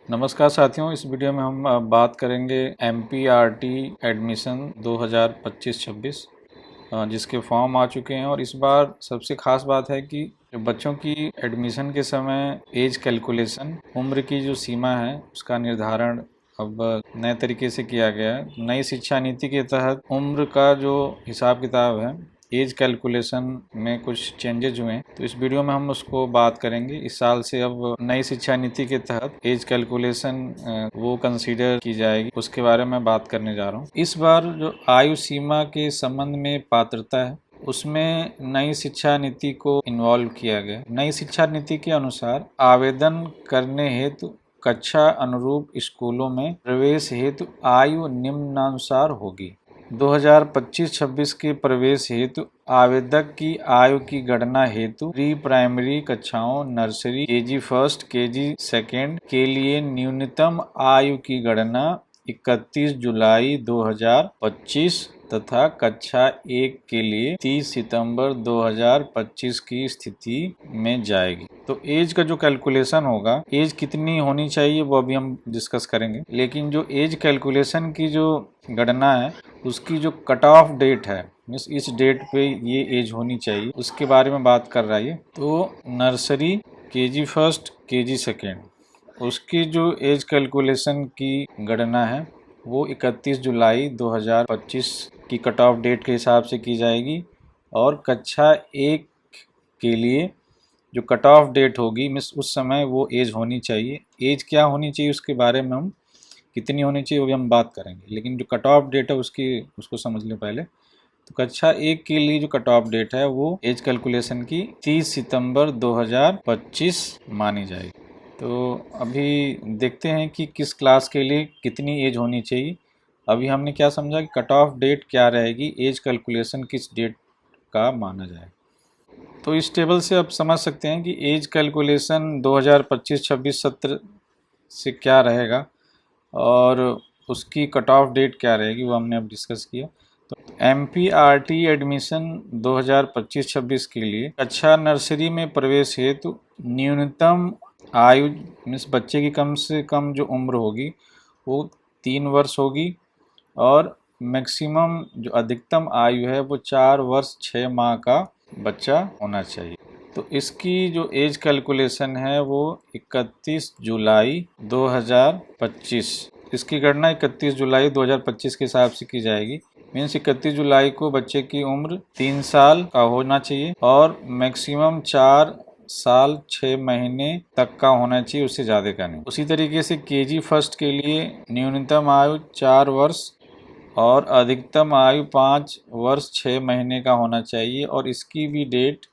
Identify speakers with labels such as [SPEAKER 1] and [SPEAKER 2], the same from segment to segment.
[SPEAKER 1] नमस्कार साथियों, इस वीडियो में हम बात करेंगे MPRT एडमिशन 2025-26 जिसके फॉर्म आ चुके हैं। और इस बार सबसे ख़ास बात है कि बच्चों की एडमिशन के समय एज कैलकुलेशन, उम्र की जो सीमा है उसका निर्धारण अब नए तरीके से किया गया है। नई शिक्षा नीति के तहत उम्र का जो हिसाब किताब है, एज कैलकुलेशन में कुछ चेंजेज हुए हैं, तो इस वीडियो में हम उसको बात करेंगे। इस साल से अब नई शिक्षा नीति के तहत एज कैलकुलेशन वो कंसीडर की जाएगी, उसके बारे में बात करने जा रहा हूँ। इस बार जो आयु सीमा के संबंध में पात्रता है उसमें नई शिक्षा नीति को इन्वॉल्व किया गया। नई शिक्षा नीति के अनुसार आवेदन करने हेतु कक्षा अनुरूप स्कूलों में प्रवेश हेतु आयु निम्नानुसार होगी। 2025-26 के प्रवेश हेतु आवेदक की आयु की गणना हेतु प्री प्राइमरी कक्षाओं nursery, KG first, KG second के लिए न्यूनतम आयु की गणना 31 जुलाई 2025 तथा कक्षा 1 के लिए 30 सितंबर 2025 की स्थिति में जाएगी। तो एज का जो कैलकुलेशन होगा, एज कितनी होनी चाहिए वो अभी हम डिस्कस करेंगे, लेकिन जो एज कैलकुलेशन की जो गणना है उसकी जो कट ऑफ डेट है, मीन्स इस डेट पे ये एज होनी चाहिए, उसके बारे में बात कर रहा है। तो nursery, KG first, KG second, उसकी जो एज कैलकुलेशन की गणना है वो 31 जुलाई 2025 की कट ऑफ डेट के हिसाब से की जाएगी। और कक्षा 1 के लिए जो कट ऑफ डेट होगी, मीन्स उस समय वो एज होनी चाहिए। एज क्या होनी चाहिए उसके बारे में हम, कितनी होनी चाहिए वो भी हम बात करेंगे, लेकिन जो कट ऑफ डेट है उसको समझ लें पहले। तो कक्षा 1 के लिए जो कट ऑफ डेट है वो एज कैलकुलेशन की 30 सितंबर 2025 मानी जाएगी। तो अभी देखते हैं कि किस क्लास के लिए कितनी एज होनी चाहिए। अभी हमने क्या समझा कि कट ऑफ डेट क्या रहेगी, एज कैलकुलेशन किस डेट का माना जाए। तो इस टेबल से आप समझ सकते हैं कि एज कैलकुलेशन 2025-26 सत्र से क्या रहेगा और उसकी कट ऑफ डेट क्या रहेगी वो हमने अब डिस्कस किया। तो MPRT एडमिशन 2025-26 के लिए कक्षा नर्सरी में प्रवेश हेतु न्यूनतम आयु, मीन्स बच्चे की कम से कम जो उम्र होगी वो 3 वर्ष होगी, और मैक्सिमम जो अधिकतम आयु है वो 4 वर्ष 6 माह का बच्चा होना चाहिए। तो इसकी जो एज कैलकुलेशन है वो 31 जुलाई 2025, इसकी गणना 31 जुलाई 2025 के हिसाब से की जाएगी। मीन्स 31 जुलाई को बच्चे की उम्र 3 साल का होना चाहिए और मैक्सिमम 4 साल 6 महीने तक का होना चाहिए, उससे ज़्यादा का नहीं। उसी तरीके से केजी फर्स्ट के लिए न्यूनतम आयु 4 वर्ष और अधिकतम आयु 5 वर्ष 6 महीने का होना चाहिए, और इसकी भी डेट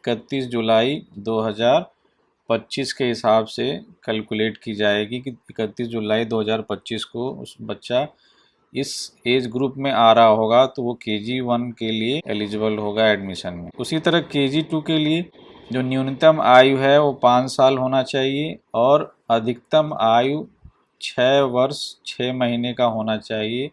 [SPEAKER 1] 31 जुलाई 2025 के हिसाब से कैलकुलेट की जाएगी कि 31 जुलाई 2025 को उस बच्चा इस एज ग्रुप में आ रहा होगा तो वो KG1 के लिए एलिजिबल होगा एडमिशन में। उसी तरह KG2 के लिए जो न्यूनतम आयु है वो 5 साल होना चाहिए और अधिकतम आयु 6 वर्ष 6 महीने का होना चाहिए,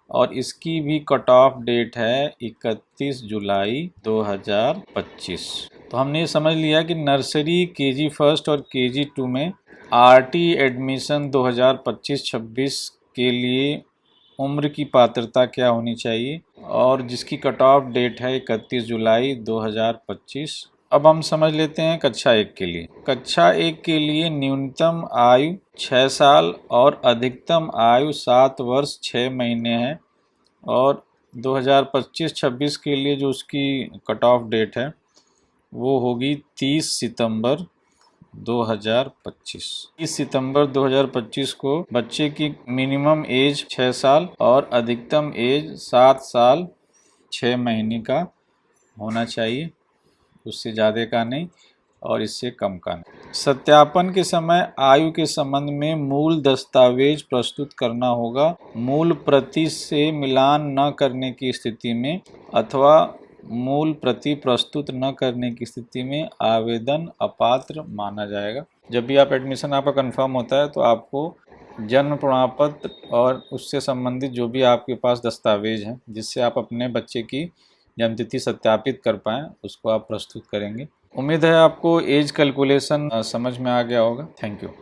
[SPEAKER 1] और इसकी भी कट ऑफ डेट है 31 जुलाई 2025। तो हमने ये समझ लिया कि नर्सरी, केजी फर्स्ट और KG2 में RT एडमिशन 2025-26 के लिए उम्र की पात्रता क्या होनी चाहिए, और जिसकी कट ऑफ डेट है 31 जुलाई 2025। अब हम समझ लेते हैं कक्षा 1 के लिए। कक्षा 1 के लिए न्यूनतम आयु 6 साल और अधिकतम आयु 7 वर्ष 6 महीने है, और 2025-26 के लिए जो उसकी कट ऑफ डेट है वो होगी 30 सितंबर 2025। 30 सितंबर 2025 को बच्चे की मिनिमम एज 6 साल और अधिकतम एज 7 साल 6 महीने का होना चाहिए, उससे ज़्यादा का नहीं और इससे कम का नहीं। सत्यापन के समय आयु के संबंध में मूल दस्तावेज प्रस्तुत करना होगा। मूल प्रति से मिलान न करने की स्थिति में अथवा मूल प्रति प्रस्तुत न करने की स्थिति में आवेदन अपात्र माना जाएगा। जब भी आप एडमिशन आपका कंफर्म होता है तो आपको जन्म प्रमाण पत्र और उससे संबंधित जो भी आपके पास दस्तावेज हैं जिससे आप अपने बच्चे की जन्मतिथि सत्यापित कर पाएँ उसको आप प्रस्तुत करेंगे। उम्मीद है आपको एज कैलकुलेशन समझ में आ गया होगा। Thank you.